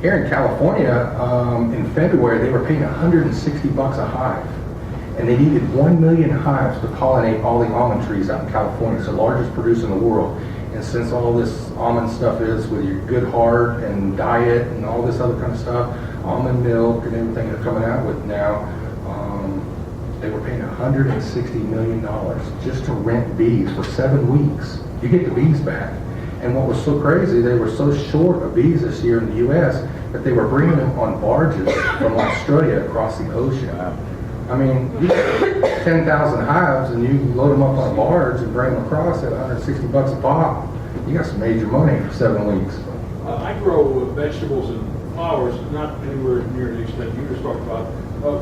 Here in California, in February, they were paying $160 a hive. And they needed 1 million hives to pollinate all the almond trees out in California. It's the largest producer in the world. And since all this almond stuff is with your good heart and diet and all this other kind of stuff, almond milk and everything they're coming out with now, they were paying $160 million just to rent bees for 7 weeks. You get the bees back. And what was so crazy, they were so short of bees this year in the U.S. that they were bringing them on barges from Australia across the ocean. I mean, you get 10,000 hives and you load them up on a barge and bring them across at $160 a pop. You got some major money for 7 weeks. I grow vegetables and flowers, not anywhere near the extent you just talked about.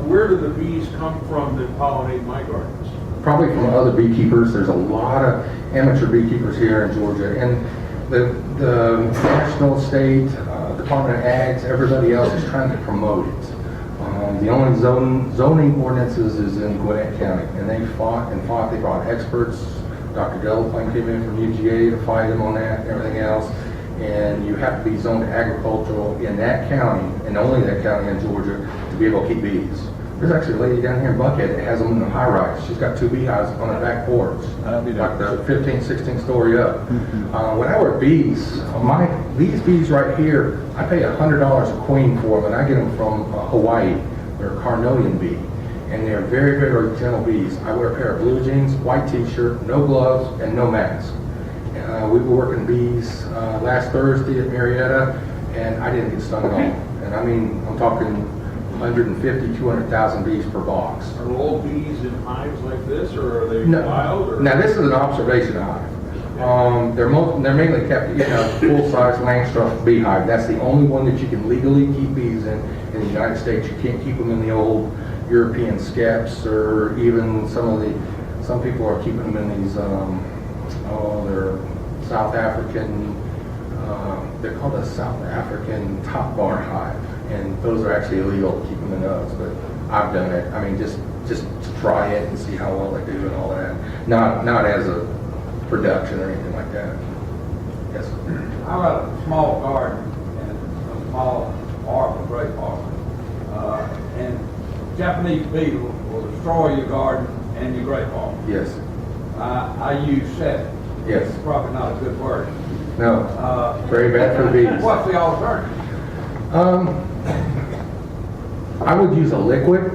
Where do the bees come from that pollinate my gardens? Probably from other beekeepers. There's a lot of amateur beekeepers here in Georgia. And the national, state, Department of Ags, everybody else is trying to promote it. The only zoning ordinances is in Gwinnett County, and they fought. They brought experts. Dr. Delaplane came in from UGA to fight them on that and everything else. And you have to be zoned agricultural in that county, and only that county in Georgia, to be able to keep bees. There's actually a lady down here in Buckhead that has them in the high rise. She's got 2 beehives on her back porch, like the 15, 16 story up. When I work bees, these bees right here, I pay $100 a queen for them, and I get them from Hawaii. They're a carnelian bee, and they're very, very gentle bees. I wear a pair of blue jeans, white t-shirt, no gloves, and no mask. We were working bees last Thursday at Marietta, and I didn't get stung at all. And I mean, I'm talking 150, 200,000 bees per box. Are all bees in hives like this, or are they wild? Or? Now, this is an observation hive. They're mainly kept, full-size Langstroth beehive. That's the only one that you can legally keep bees in the United States. You can't keep them in the old European skeps, or even some people are keeping them in these, they're South African, they're called a South African top bar hive. And those are actually illegal to keep them in those, but I've done it. I mean, just to try it and see how well they do and all that. Not as a production or anything like that. Yes. I've got a small garden and a small arbor, grape arbor, and Japanese beetle will destroy your garden and your grape arbor. Yes. I use 7. Yes. It's probably not a good word. No. Very bad for the bees. What's the alternative? I would use a liquid.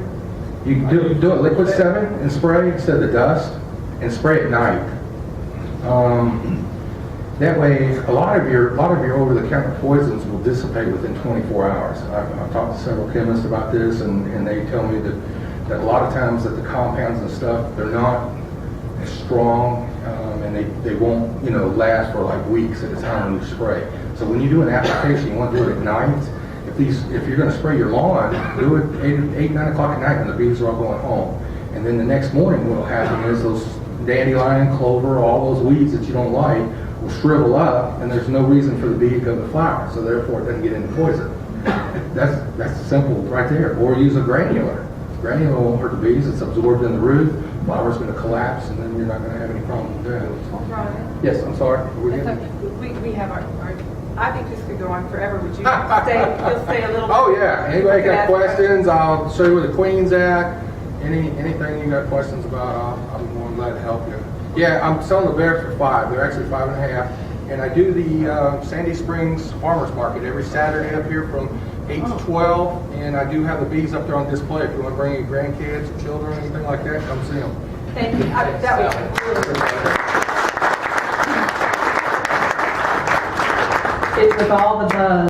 You can do a liquid 7 and spray instead of the dust, and spray at night. That way, a lot of your over-the-counter poisons will dissipate within 24 hours. I've talked to several chemists about this, and they tell me that a lot of times that the compounds and stuff, they're not as strong, and they won't last for like weeks at a time when you spray. So when you do an application, you want to do it at night. If you're going to spray your lawn, do it 8, 9 o'clock at night when the bees are all going home. And then the next morning what will happen is those dandelion, clover, all those weeds that you don't like will shrivel up, and there's no reason for the bee to go to flower, so therefore it doesn't get into poison. That's simple right there. Or use a granular. Granular won't hurt the bees. It's absorbed in the root. Flower's going to collapse, and then you're not going to have any problem with that. Ryan, Yes, I'm sorry. that's okay. We have our, I think this could go on forever. Would you you'll stay a little bit? Oh yeah. Anybody got questions? I'll show you where the queen's at. Anything you got questions about, I'm more than glad to help you. Yeah, I'm selling the bears for $5. They're actually 5.5. And I do the Sandy Springs Farmers Market every Saturday up here from 8 to 12. And I do have the bees up there on display. If you want to bring your grandkids or children or anything like that, come see them. Thank you. It's with all the buzz.